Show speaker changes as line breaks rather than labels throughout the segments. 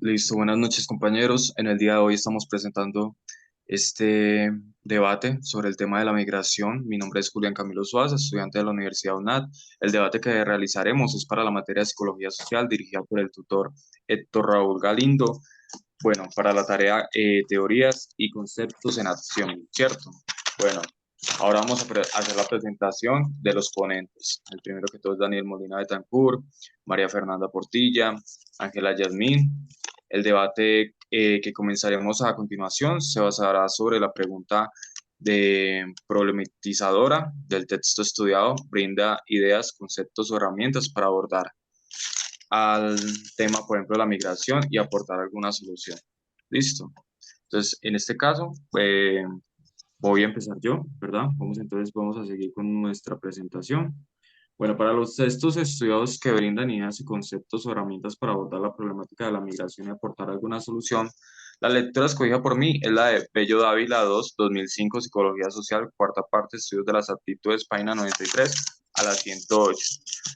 Listo, buenas noches compañeros. En el día de hoy estamos presentando este debate sobre el tema de la migración. Mi nombre es Julián Camilo Suárez, estudiante de la Universidad UNAD. El debate que realizaremos es para la materia de Psicología Social dirigida por el tutor Héctor Raúl Galindo. Bueno, para la tarea Teorías y conceptos en acción, ¿cierto? Bueno, ahora vamos a hacer la presentación de los ponentes. El primero que todo es Daniel Molina de Tancur, María Fernanda Portilla, Ángela Yasmín. El debate que comenzaremos a continuación se basará sobre la pregunta de problematizadora del texto estudiado, brinda ideas, conceptos o herramientas para abordar al tema, por ejemplo, de la migración y aportar alguna solución. Listo. Entonces, en este caso, voy a empezar yo, ¿verdad? Vamos a seguir con nuestra presentación. Bueno, para los textos estudiados que brindan ideas y conceptos o herramientas para abordar la problemática de la migración y aportar alguna solución, la lectura escogida por mí es la de Bello Dávila 2, 2005, Psicología Social, cuarta parte, Estudios de las Aptitudes, página 93 a la 108.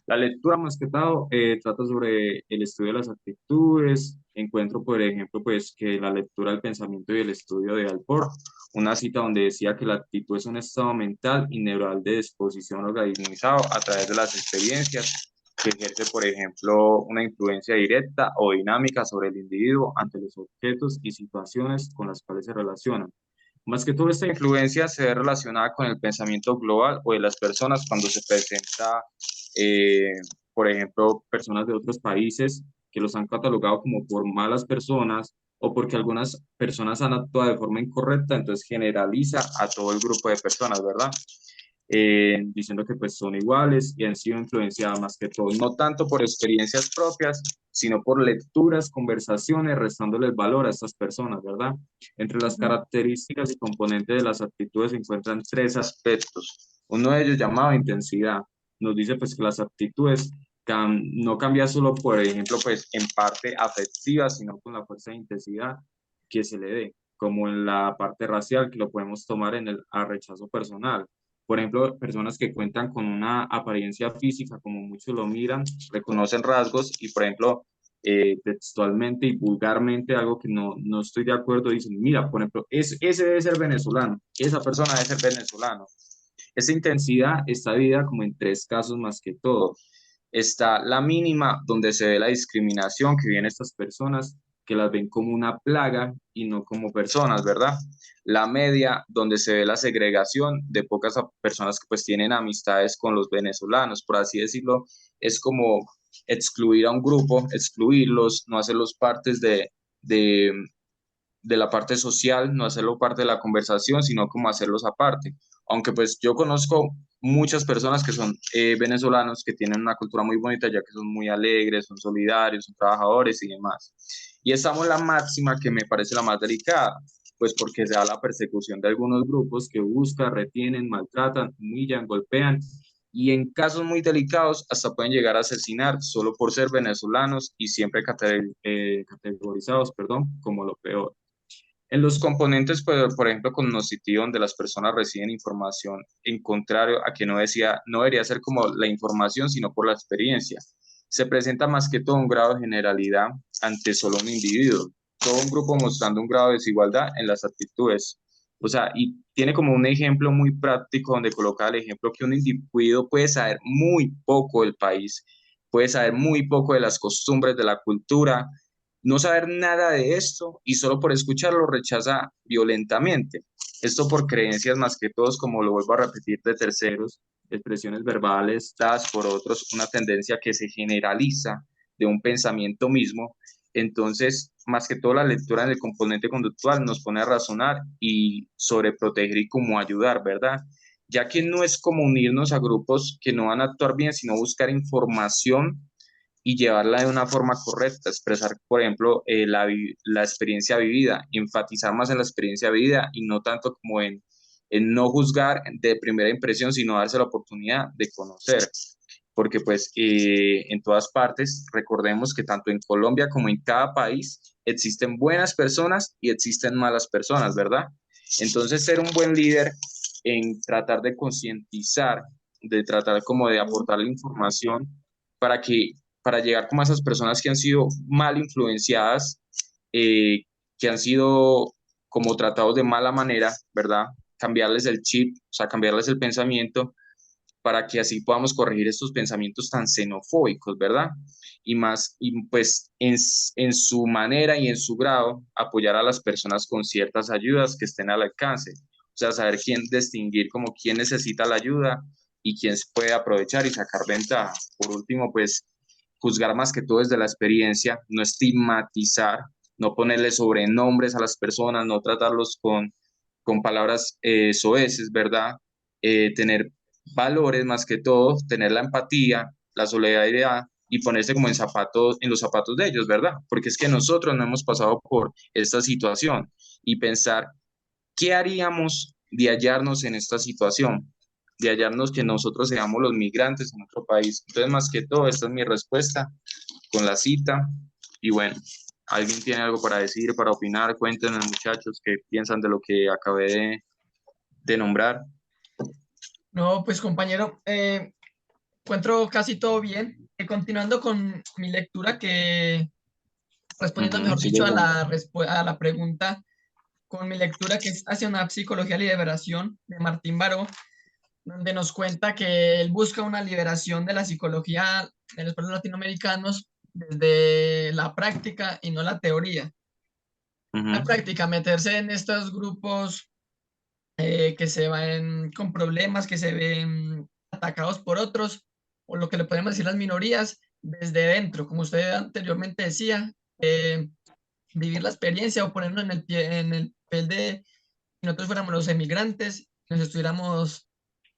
La lectura más que todo trata sobre el estudio de las actitudes. Encuentro, por ejemplo, pues que la lectura del pensamiento y el estudio de Alport, una cita donde decía que la actitud es un estado mental y neural de disposición organizado a través de las experiencias que ejerce, por ejemplo, una influencia directa o dinámica sobre el individuo ante los objetos y situaciones con las cuales se relacionan. Más que todo, esta influencia se ve relacionada con el pensamiento global o de las personas cuando se presenta, eh, por ejemplo, personas de otros países que los han catalogado como por malas personas o porque algunas personas han actuado de forma incorrecta, entonces generaliza a todo el grupo de personas, ¿verdad? Diciendo que pues son iguales y han sido influenciadas más que todo, no tanto por experiencias propias, sino por lecturas, conversaciones, restándoles valor a estas personas, ¿verdad? Entre las características y componentes de las actitudes se encuentran tres aspectos. Uno de ellos llamado intensidad. Nos dice pues que las actitudes no cambian solo, por ejemplo, pues en parte afectiva, sino con la fuerza de intensidad que se le dé, como en la parte racial, que lo podemos tomar en el a rechazo personal. Por ejemplo, personas que cuentan con una apariencia física, como muchos lo miran, reconocen rasgos y, por ejemplo, textualmente y vulgarmente, algo que no estoy de acuerdo, dicen, mira, por ejemplo, ese debe ser venezolano, esa persona debe ser venezolano. Esa intensidad está dividida como en tres casos más que todo. Está la mínima, donde se ve la discriminación que viven estas personas, que las ven como una plaga y no como personas, ¿verdad? La media, donde se ve la segregación de pocas personas que pues tienen amistades con los venezolanos, por así decirlo, es como excluir a un grupo, excluirlos, no hacerlos partes de, de la parte social, no hacerlo parte de la conversación, sino como hacerlos aparte. Aunque pues yo conozco muchas personas que son venezolanos que tienen una cultura muy bonita, ya que son muy alegres, son solidarios, son trabajadores y demás. Y estamos en la máxima que me parece la más delicada, pues porque se da la persecución de algunos grupos que buscan, retienen, maltratan, humillan, golpean y en casos muy delicados hasta pueden llegar a asesinar solo por ser venezolanos y siempre categorizados, perdón, como lo peor. En los componentes, pues, por ejemplo, cognoscitivo, donde las personas reciben información en contrario a que no debería ser como la información, sino por la experiencia. Se presenta más que todo un grado de generalidad ante solo un individuo, todo un grupo mostrando un grado de desigualdad en las actitudes. O sea, y tiene como un ejemplo muy práctico donde coloca el ejemplo que un individuo puede saber muy poco del país, puede saber muy poco de las costumbres, de la cultura, no saber nada de esto y solo por escucharlo rechaza violentamente. Esto por creencias más que todos, como lo vuelvo a repetir, de terceros, expresiones verbales dadas por otros, una tendencia que se generaliza de un pensamiento mismo. Entonces, más que todo la lectura en el componente conductual nos pone a razonar y sobreproteger y cómo ayudar, ¿verdad? Ya que no es como unirnos a grupos que no van a actuar bien, sino buscar información y llevarla de una forma correcta, expresar, por ejemplo, la experiencia vivida, enfatizar más en la experiencia vivida y no tanto como en no juzgar de primera impresión, sino darse la oportunidad de conocer. Porque pues en todas partes, recordemos que tanto en Colombia como en cada país existen buenas personas y existen malas personas, ¿verdad? Entonces, ser un buen líder en tratar de concientizar, de tratar como de aportar la información para que para llegar como a esas personas que han sido mal influenciadas, eh, que han sido como tratados de mala manera, ¿verdad? Cambiarles el chip, o sea, cambiarles el pensamiento para que así podamos corregir estos pensamientos tan xenofóbicos, ¿verdad? Y más, y pues en su manera y en su grado, apoyar a las personas con ciertas ayudas que estén al alcance. O sea, saber quién distinguir como quién necesita la ayuda y quién se puede aprovechar y sacar ventaja. Por último, pues juzgar más que todo desde la experiencia, no estigmatizar, no ponerle sobrenombres a las personas, no tratarlos con palabras soeces, ¿verdad? Tener valores más que todo, tener la empatía, la solidaridad y ponerse como en los zapatos de ellos, ¿verdad? Porque es que nosotros no hemos pasado por esta situación y pensar, ¿qué haríamos de hallarnos en esta situación? De hallarnos que nosotros seamos los migrantes en otro país. Entonces, más que todo, esta es mi respuesta con la cita. Y bueno, ¿alguien tiene algo para decir, para opinar? Cuéntenme, muchachos, qué piensan de lo que acabé de nombrar.
No, pues compañero, encuentro casi todo bien. Continuando con mi lectura, respondiendo,
Ujú,
mejor
sigue
dicho, a
diciendo.
a la pregunta, con mi lectura que es Hacia una psicología de liberación de Martín Baró, donde nos cuenta que él busca una liberación de la psicología de los pueblos latinoamericanos desde la práctica y no la teoría. La
Ujú,
práctica, meterse en estos grupos que se ven con problemas, que se ven atacados por otros, o lo que le podemos decir las minorías, desde dentro, como usted anteriormente decía, vivir la experiencia o ponernos en el papel de si nosotros fuéramos los emigrantes, nos estuviéramos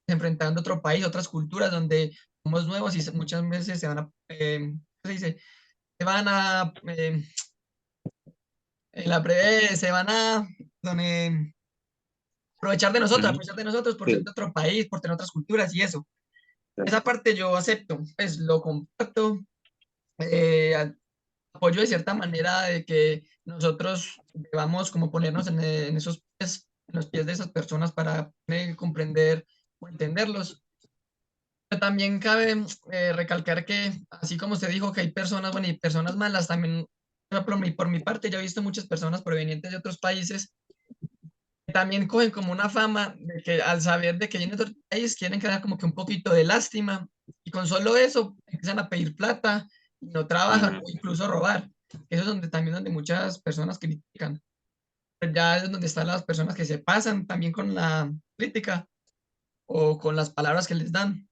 enfrentando a otro país, otras culturas donde somos nuevos y muchas veces ¿cómo se dice? Se van a, en la breve, se van a
ujú.
aprovechar de nosotros por ser
Sí,
de otro país, por tener otras culturas y eso.
sí.
Esa parte yo acepto, pues lo comparto, apoyo de cierta manera de que nosotros debamos como ponernos en esos pies, en los pies de esas personas para comprender o entenderlos. Pero también cabe recalcar que, así como usted dijo que hay personas buenas y personas malas, también por mi parte yo he visto muchas personas provenientes de otros países que también cogen como una fama de que al saber de que vienen de otro país quieren crear como que un poquito de lástima y con solo eso empiezan a pedir plata y no trabajan
Ujú,
o incluso robar. Eso es donde también donde muchas personas critican. Pero ya es donde están las personas que se pasan también con la crítica o con las palabras que les dan.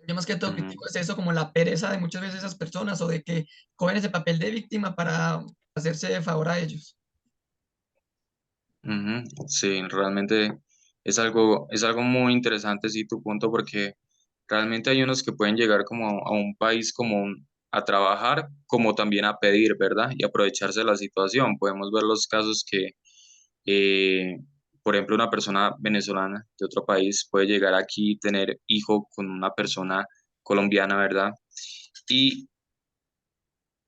Yo más que todo
ujú,
critico es eso, como la pereza de muchas veces esas personas o de que cogen ese papel de víctima para hacerse de favor a ellos.
ujú. Sí, realmente es algo muy interesante, sí, tu punto, porque realmente hay unos que pueden llegar como a un país como a trabajar, como también a pedir, ¿verdad? Y aprovecharse de la situación. Podemos ver los casos que, eh, por ejemplo, una persona venezolana de otro país puede llegar aquí y tener hijo con una persona colombiana, ¿verdad? Y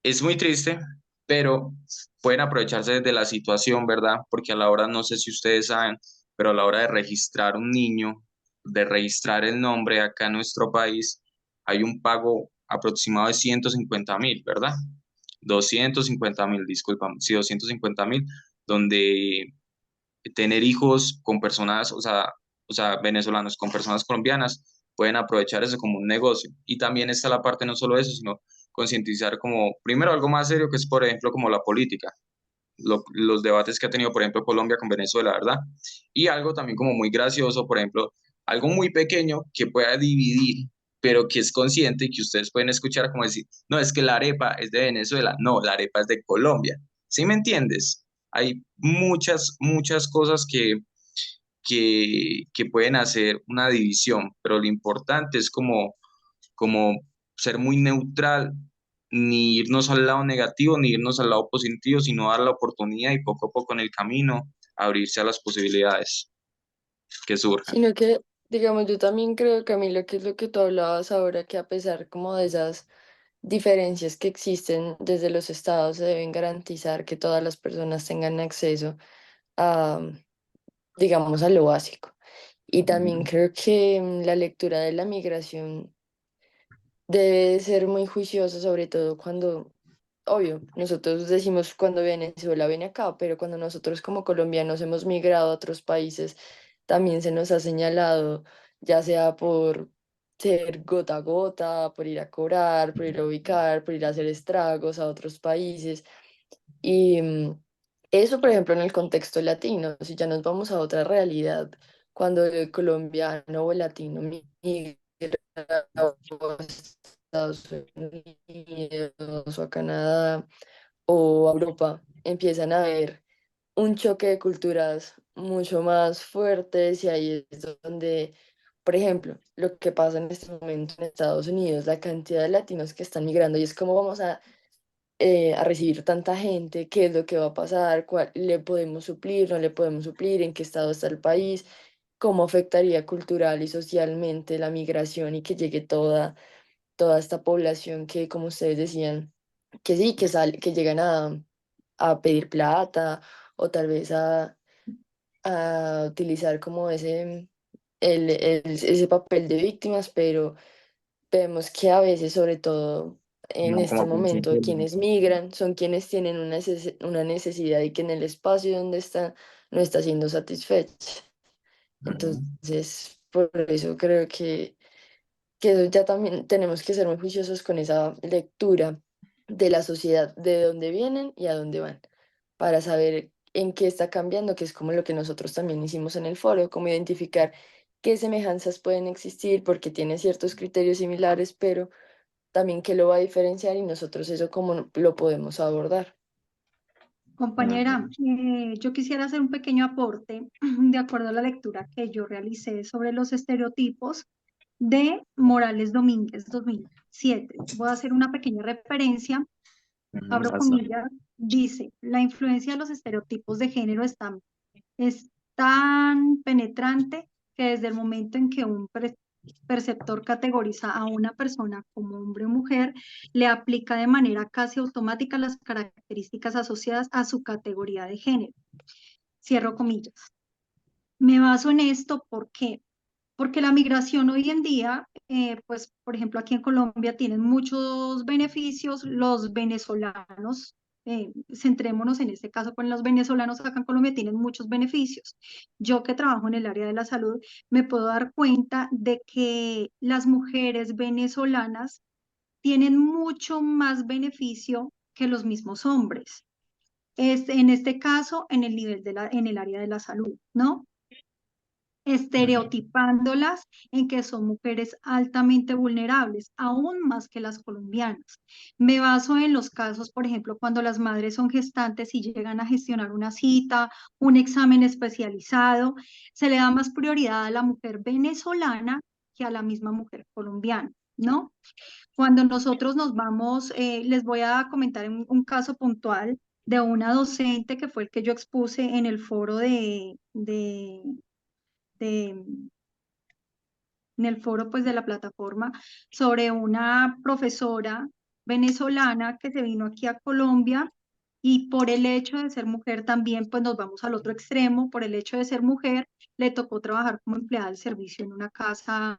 es muy triste, pero pueden aprovecharse de la situación, ¿verdad? Porque a la hora, no sé si ustedes saben, pero a la hora de registrar un niño, de registrar el nombre acá en nuestro país, hay un pago aproximado de 150.000, ¿verdad? 250.000, disculpa, sí, 250.000, donde tener hijos con personas, o sea, venezolanos con personas colombianas, pueden aprovechar eso como un negocio. Y también está la parte no solo de eso, sino concientizar como, primero algo más serio que es, por ejemplo, como la política, los debates que ha tenido, por ejemplo, Colombia con Venezuela, ¿verdad? Y algo también como muy gracioso, por ejemplo, algo muy pequeño que pueda dividir, pero que es consciente y que ustedes pueden escuchar como decir, no, es que la arepa es de Venezuela, no, la arepa es de Colombia. ¿Sí me entiendes? Hay muchas cosas que pueden hacer una división, pero lo importante es como ser muy neutral, ni irnos al lado negativo, ni irnos al lado positivo, sino dar la oportunidad y poco a poco en el camino abrirse a las posibilidades que surjan.
Sino que, digamos, yo también creo, Camilo, que es lo que tú hablabas ahora, que a pesar como de esas diferencias que existen desde los estados, se deben garantizar que todas las personas tengan acceso a, digamos, a lo básico. Y también
Ujú,
creo que la lectura de la migración debe ser muy juicioso, sobre todo cuando, obvio, nosotros decimos cuando Venezuela viene acá, pero cuando nosotros como colombianos hemos migrado a otros países, también se nos ha señalado, ya sea por ser gota a gota, por ir a cobrar, por ir a ubicar, por ir a hacer estragos a otros países. Y eso, por ejemplo, en el contexto latino, si ya nos vamos a otra realidad, cuando el colombiano o el latino migra a Estados Unidos o a Canadá o a Europa, empiezan a haber un choque de culturas mucho más fuertes y ahí es donde, por ejemplo, lo que pasa en este momento en Estados Unidos, la cantidad de latinos que están migrando y es como vamos a recibir tanta gente, qué es lo que va a pasar, cuál le podemos suplir, no le podemos suplir, en qué estado está el país, cómo afectaría cultural y socialmente la migración y que llegue toda esta población que, como ustedes decían, que sí, que llegan a pedir plata o tal vez a utilizar como ese papel de víctimas, pero vemos que a veces, sobre todo en
No,
este
como
momento,
principio.
quienes migran son quienes tienen una necesidad y que en el espacio donde está no está siendo satisfecha.
Ujú.
Entonces, por eso creo que eso ya también tenemos que ser muy juiciosos con esa lectura de la sociedad, de dónde vienen y a dónde van, para saber en qué está cambiando, que es como lo que nosotros también hicimos en el foro, como identificar qué semejanzas pueden existir, porque tiene ciertos criterios similares, pero también qué lo va a diferenciar y nosotros eso cómo lo podemos abordar.
Compañera,
Ujú.
yo quisiera hacer un pequeño aporte de acuerdo a la lectura que yo realicé sobre los estereotipos de Morales Domínguez 2007. Voy a hacer una pequeña referencia,
Ujú,
abro
hasta.
comillas, dice, la influencia de los estereotipos de género es tan penetrante que desde el momento en que un perceptor categoriza a una persona como hombre o mujer, le aplica de manera casi automática las características asociadas a su categoría de género. Cierro comillas. Me baso en esto, ¿por qué? Porque la migración hoy en día, pues, por ejemplo, aquí en Colombia tienen muchos beneficios. Los venezolanos, centrémonos en este caso con los venezolanos acá en Colombia, tienen muchos beneficios. Yo que trabajo en el área de la salud, me puedo dar cuenta de que las mujeres venezolanas tienen mucho más beneficio que los mismos hombres. En este caso, en el nivel en el área de la salud, ¿no?
Ujú.
Estereotipándolas en que son mujeres altamente vulnerables, aún más que las colombianas. Me baso en los casos, por ejemplo, cuando las madres son gestantes y llegan a gestionar una cita, un examen especializado, se le da más prioridad a la mujer venezolana que a la misma mujer colombiana, ¿no? Cuando nosotros nos vamos, les voy a comentar un caso puntual de una docente que fue el que yo expuse en el foro de en el foro pues de la plataforma sobre una profesora venezolana que se vino aquí a Colombia y por el hecho de ser mujer también pues nos vamos al otro extremo, por el hecho de ser mujer le tocó trabajar como empleada de servicio en una casa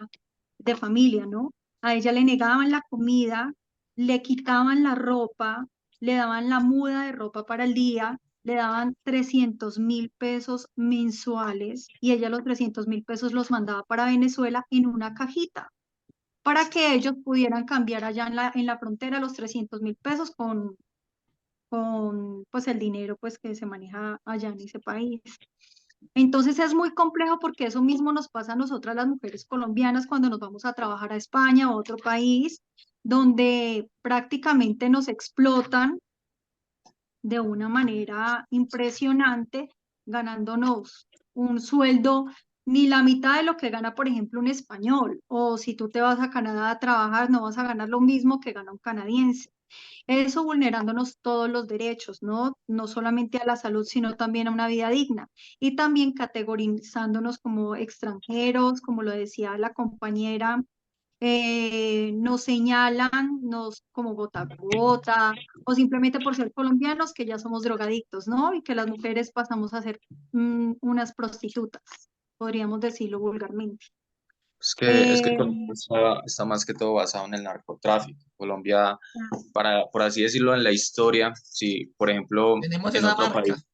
de familia, ¿no? A ella le negaban la comida, le quitaban la ropa, le daban la muda de ropa para el día, le daban 300.000 pesos mensuales y ella los 300.000 pesos los mandaba para Venezuela en una cajita para que ellos pudieran cambiar allá en la frontera los 300.000 pesos con pues el dinero pues que se maneja allá en ese país. Entonces es muy complejo porque eso mismo nos pasa a nosotras las mujeres colombianas cuando nos vamos a trabajar a España o a otro país, donde prácticamente nos explotan de una manera impresionante, ganándonos un sueldo ni la mitad de lo que gana, por ejemplo, un español. O si tú te vas a Canadá a trabajar, no vas a ganar lo mismo que gana un canadiense. Eso vulnerándonos todos los derechos, ¿no? No solamente a la salud, sino también a una vida digna. Y también categorizándonos como extranjeros, como lo decía la compañera, nos señalan como gota a gota, o simplemente por ser colombianos que ya somos drogadictos, ¿no? Y que las mujeres pasamos a ser unas prostitutas, podríamos decirlo vulgarmente.
Es que
Eh,
Colombia está más que todo basado en el narcotráfico. Colombia, por así decirlo, en la historia, si por ejemplo
Tenemos
en
esa
otro
marca.
país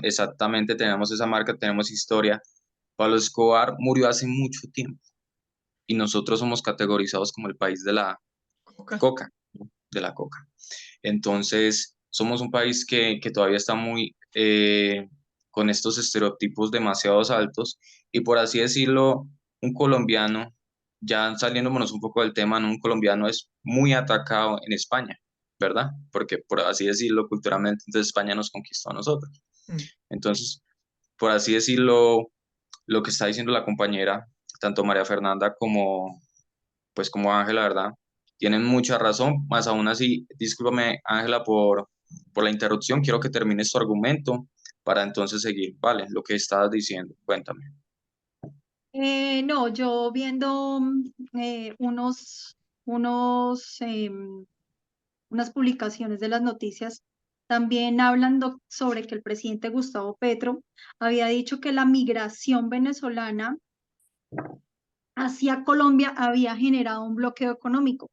exactamente tenemos esa marca, tenemos historia, Pablo Escobar murió hace mucho tiempo y nosotros somos categorizados como el país de la
Coca.
coca, ¿no? De la coca. Entonces, somos un país que todavía está muy con estos estereotipos demasiado altos y por así decirlo, un colombiano, ya saliéndonos un poco del tema, ¿no? Un colombiano es muy atacado en España, ¿verdad? Porque por así decirlo, culturalmente, entonces España nos conquistó a nosotros.
Mm.
Entonces, por así decirlo, lo que está diciendo la compañera, tanto María Fernanda como como Ángela, ¿verdad? Tienen mucha razón, más aún así, discúlpame Ángela por la interrupción, quiero que termines tu argumento para entonces seguir, ¿vale? Lo que estabas diciendo, cuéntame.
no, yo viendo unos, unas publicaciones de las noticias, también hablan sobre que el presidente Gustavo Petro había dicho que la migración venezolana hacia Colombia había generado un bloqueo económico,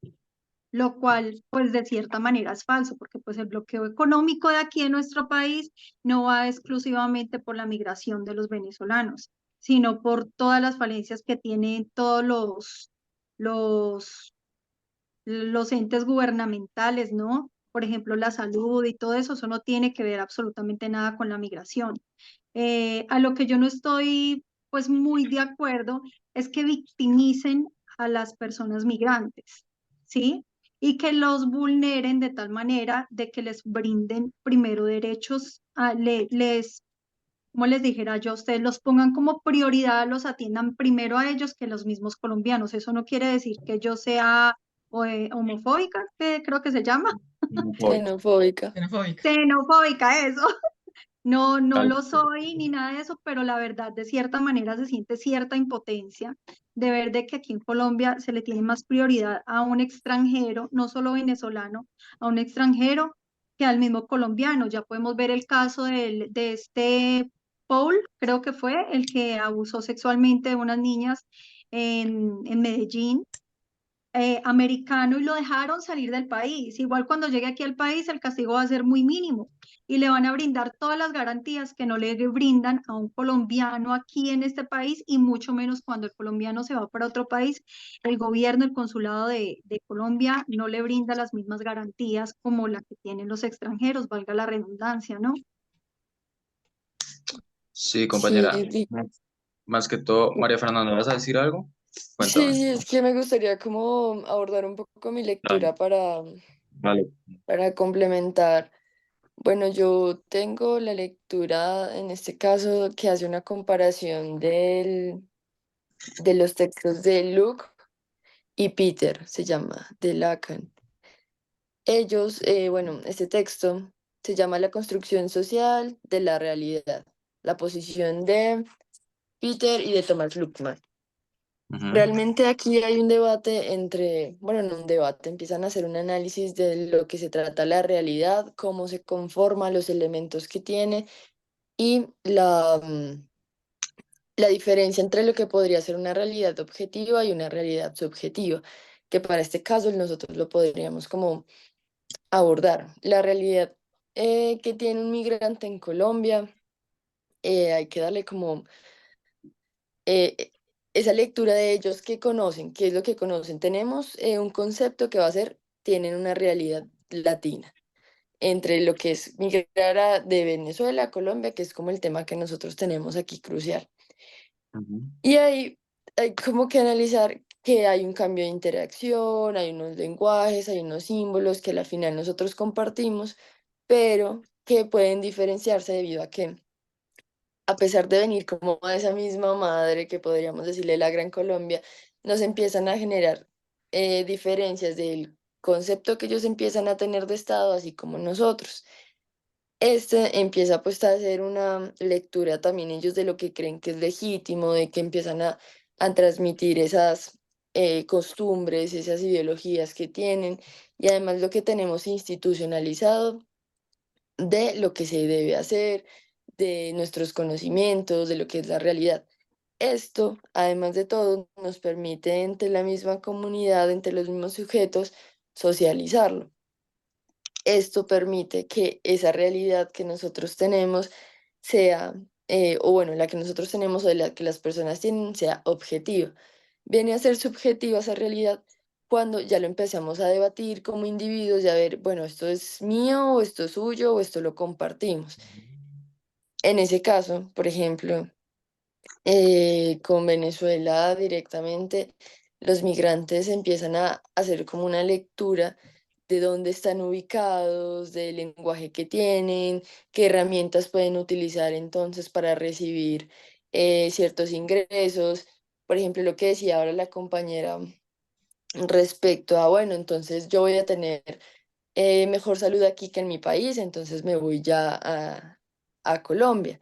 lo cual pues de cierta manera es falso, porque pues el bloqueo económico de aquí en nuestro país no va exclusivamente por la migración de los venezolanos, sino por todas las falencias que tienen todos los, los entes gubernamentales, ¿no? Por ejemplo, la salud y todo eso, eso no tiene que ver absolutamente nada con la migración. A lo que yo no estoy pues muy de acuerdo es que victimicen a las personas migrantes, ¿sí? Y que los vulneren de tal manera de que les brinden primero derechos, como les dijera yo, ustedes los pongan como prioridad, los atiendan primero a ellos que los mismos colombianos. Eso no quiere decir que yo sea homofóbica, que creo que se llama,
Xenofóbica.
Xenofóbica.
xenofóbica, eso. No, no
Tal-
lo soy ni nada de eso, pero la verdad, de cierta manera se siente cierta impotencia de ver de que aquí en Colombia se le tiene más prioridad a un extranjero, no solo venezolano, a un extranjero que al mismo colombiano. Ya podemos ver el caso de este Paul, creo que fue el que abusó sexualmente de unas niñas en Medellín, americano, y lo dejaron salir del país. Igual cuando llegue aquí al país, el castigo va a ser muy mínimo y le van a brindar todas las garantías que no le brindan a un colombiano aquí en este país, y mucho menos cuando el colombiano se va para otro país. El gobierno, el consulado de Colombia no le brinda las mismas garantías como las que tienen los extranjeros, valga la redundancia, ¿no?
Sí,
Sí,
compañera, más que todo, María Fernanda, ¿vas a decir algo?
sí,
Cuéntame.
sí, es que me gustaría como abordar un poco mi
Dale,
lectura
vale.
para complementar. Bueno, yo tengo la lectura en este caso que hace una comparación de los textos de Luke y Peter, se llama, de Lacan. Ellos, bueno, este texto se llama La construcción social de la realidad, la posición de Peter y de Thomas Luckmann.
Ujú,
Realmente aquí hay un debate entre, bueno, no un debate, empiezan a hacer un análisis de lo que se trata la realidad, cómo se conforma, los elementos que tiene y la diferencia entre lo que podría ser una realidad objetiva y una realidad subjetiva, que para este caso nosotros lo podríamos como abordar. La realidad que tiene un migrante en Colombia, hay que darle como eh, esa lectura de ellos que conocen, qué es lo que conocen. Tenemos un concepto que va a ser, tienen una realidad latina entre lo que es migrar de Venezuela a Colombia, que es como el tema que nosotros tenemos aquí crucial.
ujú.
Y ahí hay como que analizar que hay un cambio de interacción, hay unos lenguajes, hay unos símbolos que al final nosotros compartimos, pero que pueden diferenciarse debido a que, a pesar de venir como de esa misma madre, que podríamos decirle la Gran Colombia, nos empiezan a generar diferencias del concepto que ellos empiezan a tener de Estado, así como nosotros. Este empieza pues a hacer una lectura también ellos de lo que creen que es legítimo, de que empiezan a transmitir esas costumbres, esas ideologías que tienen, y además lo que tenemos institucionalizado de lo que se debe hacer, de nuestros conocimientos, de lo que es la realidad. Esto, además de todo, nos permite entre la misma comunidad, entre los mismos sujetos, socializarlo. Esto permite que esa realidad que nosotros tenemos sea, o bueno, la que nosotros tenemos o la que las personas tienen sea objetiva. Viene a ser subjetiva esa realidad cuando ya lo empezamos a debatir como individuos y a ver, bueno, esto es mío o esto es suyo o esto lo compartimos. En ese caso, por ejemplo, con Venezuela directamente, los migrantes empiezan a hacer como una lectura de dónde están ubicados, del lenguaje que tienen, qué herramientas pueden utilizar entonces para recibir ciertos ingresos. Por ejemplo, lo que decía ahora la compañera respecto a, bueno, entonces yo voy a tener mejor salud aquí que en mi país, entonces me voy ya a Colombia.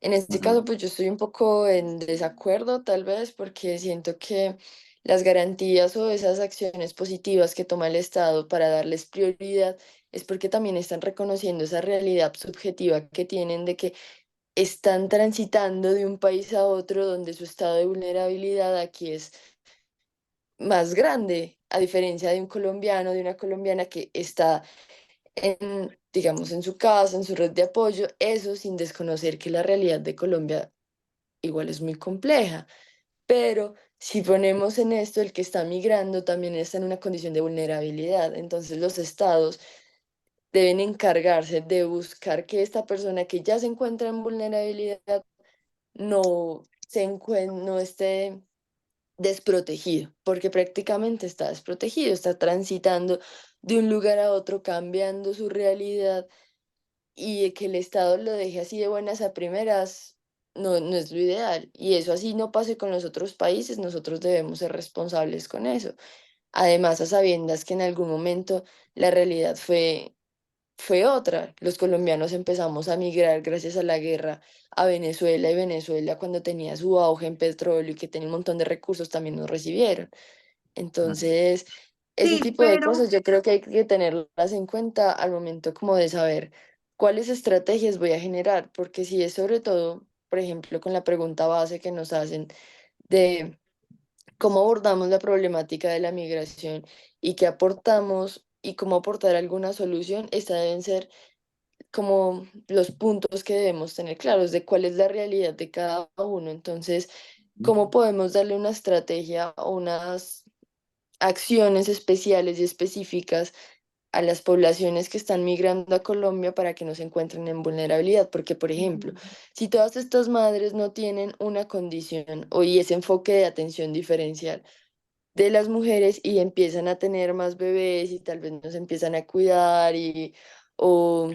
En este
Ujú.
caso, pues yo estoy un poco en desacuerdo, tal vez, porque siento que las garantías o esas acciones positivas que toma el Estado para darles prioridad es porque también están reconociendo esa realidad subjetiva que tienen de que están transitando de un país a otro donde su estado de vulnerabilidad aquí es más grande, a diferencia de un colombiano, de una colombiana que está en, digamos, en su casa, en su red de apoyo, eso sin desconocer que la realidad de Colombia igual es muy compleja. Pero si ponemos en esto, el que está migrando también está en una condición de vulnerabilidad. Entonces los estados deben encargarse de buscar que esta persona que ya se encuentra en vulnerabilidad no esté desprotegido, porque prácticamente está desprotegido, está transitando de un lugar a otro, cambiando su realidad y que el Estado lo deje así de buenas a primeras no es lo ideal. Y eso así no pase con los otros países, nosotros debemos ser responsables con eso. Además, a sabiendas que en algún momento la realidad fue otra. Los colombianos empezamos a migrar gracias a la guerra a Venezuela y Venezuela cuando tenía su auge en petróleo y que tenía un montón de recursos también nos recibieron. Entonces, ese
Sí,
tipo de
pero
cosas yo creo que hay que tenerlas en cuenta al momento como de saber cuáles estrategias voy a generar, porque si es sobre todo, por ejemplo, con la pregunta base que nos hacen de cómo abordamos la problemática de la migración y qué aportamos y cómo aportar alguna solución, esta deben ser como los puntos que debemos tener claros de cuál es la realidad de cada uno. Entonces, cómo podemos darle una estrategia o unas acciones especiales y específicas a las poblaciones que están migrando a Colombia para que no se encuentren en vulnerabilidad. Porque, por ejemplo,
ujú,
si todas estas madres no tienen una condición o y ese enfoque de atención diferencial de las mujeres y empiezan a tener más bebés y tal vez nos empiezan a cuidar o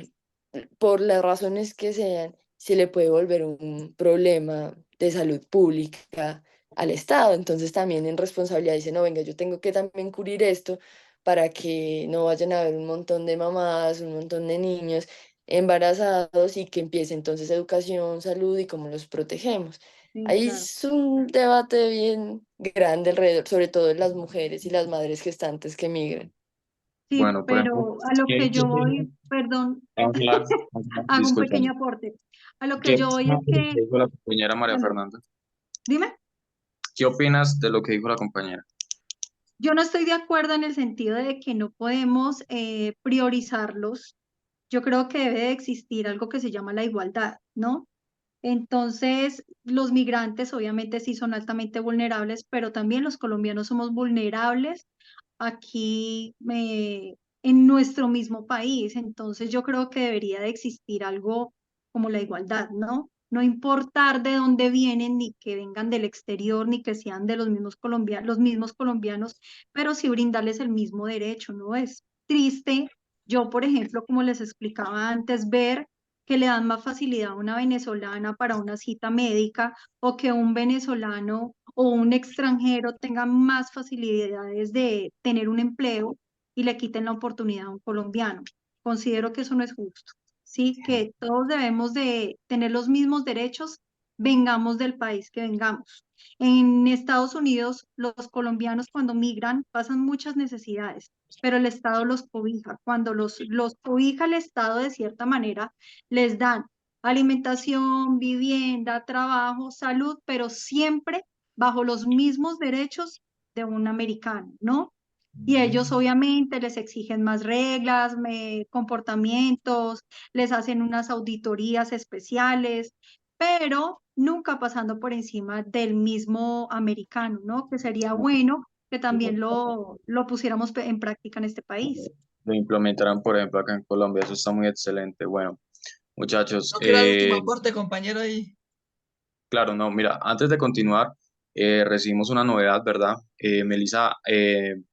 por las razones que sean, se le puede volver un problema de salud pública al Estado. Entonces también en responsabilidad dice, no, venga, yo tengo que también cubrir esto para que no vayan a haber un montón de mamás, un montón de niños embarazados y que empiece entonces educación, salud y cómo los protegemos.
sí,
Ahí
claro.
es un debate bien grande alrededor, sobre todo de las mujeres y las madres gestantes que migran.
Sí,
Bueno, por ejemplo,
pero a lo
¿qué,
que
qué
yo
opinas?
voy, perdón,
Ángela, Ángela,
hago un
discúlpame.
pequeño aporte. A lo que
¿Qué
yo
opinas
voy es
de lo
que,
que dijo la compañera María
bueno,
Fernanda?
dime,
¿Qué opinas de lo que dijo la compañera?
yo no estoy de acuerdo en el sentido de que no podemos priorizarlos. Yo creo que debe de existir algo que se llama la igualdad, ¿no? Entonces, los migrantes obviamente sí son altamente vulnerables, pero también los colombianos somos vulnerables aquí en nuestro mismo país. Entonces, yo creo que debería de existir algo como la igualdad, ¿no? No importar de dónde vienen, ni que vengan del exterior, ni que sean de los mismos colombianos, pero sí brindarles el mismo derecho, ¿no? Es triste. Yo, por ejemplo, como les explicaba antes, ver que le dan más facilidad a una venezolana para una cita médica o que un venezolano o un extranjero tenga más facilidades de tener un empleo y le quiten la oportunidad a un colombiano. Considero que eso no es justo, ¿sí? Que todos debemos de tener los mismos derechos, vengamos del país que vengamos. En Estados Unidos, los colombianos cuando migran pasan muchas necesidades, pero el Estado los cobija. Cuando los cobija el Estado de cierta manera, les dan alimentación, vivienda, trabajo, salud, pero siempre bajo los mismos derechos de un americano, ¿no? Y ellos obviamente les exigen más reglas, comportamientos, les hacen unas auditorías especiales, pero nunca pasando por encima del mismo americano, ¿no? Que sería bueno que también lo pusiéramos en práctica en este país.
Lo implementarán, por ejemplo, acá en Colombia. Eso está muy excelente. Bueno, muchachos,
No quiero dar último aporte, compañero, ahí.
claro, no, mira, antes de continuar, recibimos una novedad, ¿verdad? Melissa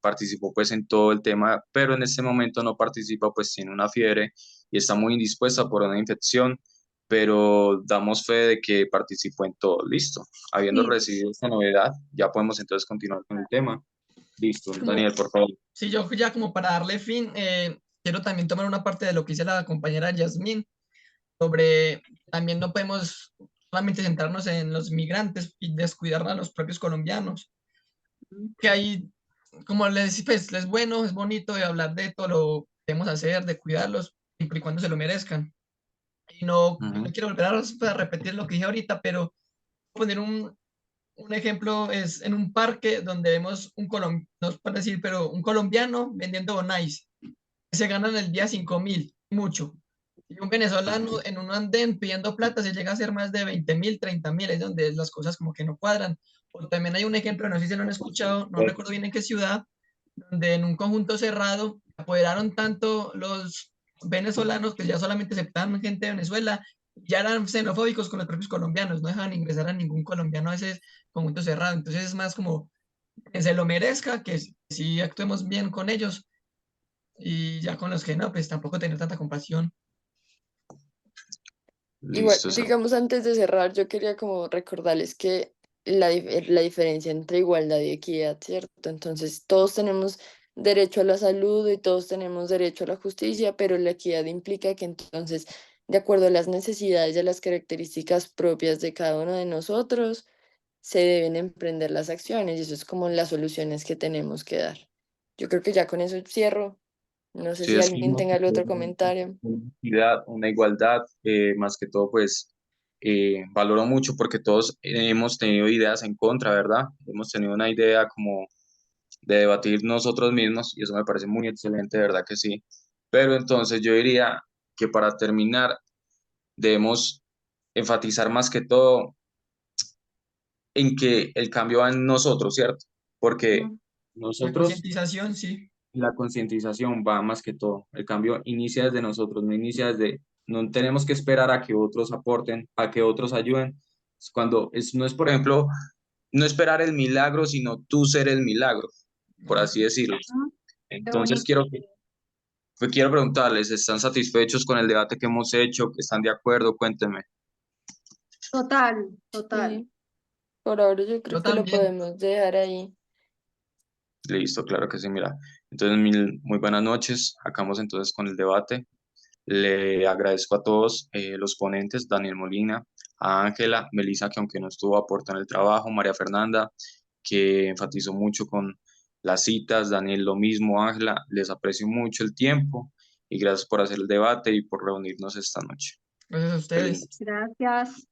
participó pues en todo el tema, pero en este momento no participa, pues tiene una fiebre y está muy indispuesta por una infección, pero damos fe de que participó en todo. Listo. Habiendo
Sí,
recibido esta novedad, ya podemos entonces continuar con el tema. Listo,
Como,
Daniel, por favor.
sí, yo ya como para darle fin, quiero también tomar una parte de lo que dice la compañera Yasmín sobre también no podemos solamente centrarnos en los migrantes y descuidar a los propios colombianos, que ahí, como les pues, es bueno, es bonito de hablar de todo lo que debemos hacer, de cuidarlos, siempre y cuando se lo merezcan. Y no,
Ujú.
no quiero volver a repetir lo que dije ahorita, pero poner un ejemplo es en un parque donde vemos no es para decir, pero un colombiano vendiendo bonais, que se ganan el día 5.000, mucho. Y un venezolano en un andén pidiendo plata se llega a ser más de 20.000, 30.000, es donde las cosas como que no cuadran. O también hay un ejemplo, no sé si lo han escuchado, no recuerdo bien en qué ciudad, donde en un conjunto cerrado apoderaron tanto los venezolanos que ya solamente aceptaban gente de Venezuela, ya eran xenofóbicos con los propios colombianos, no dejaban ingresar a ningún colombiano a ese conjunto cerrado. Entonces es más como que se lo merezca, que si actuemos bien con ellos y ya con los que no, pues tampoco tener tanta compasión.
Igual,
Listo,
digamos, antes de cerrar, yo quería como recordarles que la diferencia entre igualdad y equidad, ¿cierto? Entonces, todos tenemos derecho a la salud y todos tenemos derecho a la justicia, pero la equidad implica que entonces, de acuerdo a las necesidades y a las características propias de cada uno de nosotros, se deben emprender las acciones y eso es como las soluciones que tenemos que dar. Yo creo que ya con eso cierro. No sé
sí,
si
es que
alguien tenga el otro comentario.
una igualdad, más que todo, pues valoro mucho porque todos hemos tenido ideas en contra, ¿verdad? Hemos tenido una idea como de debatir nosotros mismos y eso me parece muy excelente, ¿verdad que sí? Pero entonces yo diría que para terminar debemos enfatizar más que todo en que el cambio va en nosotros, ¿cierto? Porque
mm,
La
nosotros
concientización, sí.
la concientización va más que todo. El cambio inicia desde nosotros, no inicia desde, no tenemos que esperar a que otros aporten, a que otros ayuden. No es, por ejemplo, no esperar el milagro, sino tú ser el milagro, por así decirlo.
mm, qué
Entonces
bonito.
quiero preguntarles, ¿están satisfechos con el debate que hemos hecho? ¿Están de acuerdo? Cuéntenme.
Total, total.
Sí, por ahora yo creo
Yo
que lo
también.
podemos dejar ahí.
Listo, claro que sí, mira. Entonces, muy buenas noches. Acabamos entonces con el debate. Le agradezco a todos los ponentes, Daniel Molina, a Ángela, Melissa, que aunque no estuvo aportando el trabajo, María Fernanda, que enfatizó mucho con las citas, Daniel lo mismo, Ángela, les aprecio mucho el tiempo y gracias por hacer el debate y por reunirnos esta noche.
Gracias a
Feliz
ustedes.
noche.
Gracias.